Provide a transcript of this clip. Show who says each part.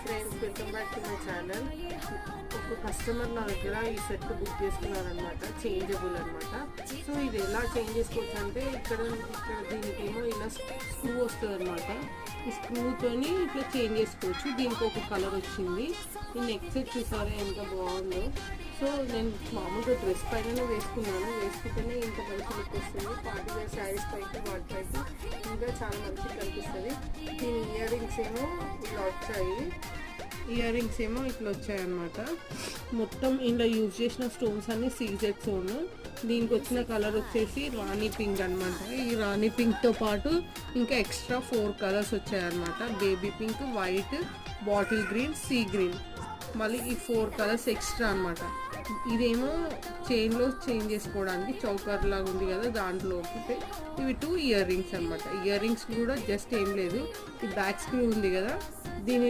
Speaker 1: Friends, welcome back to my channel. ఒక customer నా దగ్గర ఈ సెట్ బుక్ చేసుకున్నారనమాట, చేంజబుల్ అనమాట. సో ఇది ఎలా చేంజ్ చేసుకోవచ్చు అంటే ఇక్కడ దీనికేమో ఇలా స్క్రూ వస్తుంది అనమాట. ఈ స్క్రూతోని ఇట్లా చేంజ్ చేసుకోవచ్చు. దీనికి ఒక కలర్ వచ్చింది. ఈ నెక్ సెట్ చూసారా ఎంత బాగుందో. సో నేను మామూలుగా డ్రెస్ పైన వేసుకున్నాను, వేసుకుంటేనే ఇంత మంచి లుక్ వస్తుంది. పార్టీ వేర్ శారీస్ పైకి వాటి పైకి ఇంకా చాలా మంచిగా కనిపిస్తుంది. దీని ఇయర్ రింగ్స్ ఏమో ఇట్లా వచ్చాయి అన్నమాట. మొత్తం ఇంట్లో యూజ్ చేసిన స్టోన్స్ అన్ని సీజెడ్ స్టోన్. దీనికి వచ్చిన కలర్ వచ్చేసి రాణి పింక్ అనమాట. ఈ రాణి పింక్తో పాటు ఇంకా ఎక్స్ట్రా 4 కలర్స్ వచ్చాయన్నమాట. Baby pink, white, bottle green, sea green, మళ్ళీ ఈ 4 కలర్స్ ఎక్స్ట్రా అనమాట. ఇదేమో చైన్లో చేంజ్ చేసుకోవడానికి చౌకర్ లాగా ఉంది కదా, దాంట్లో ఇవి 2 ఇయర్ రింగ్స్ అనమాట. ఇయర్ రింగ్స్ కూడా జస్ట్ ఏం లేదు, ఈ బ్యాక్ స్క్రూ ఉంది కదా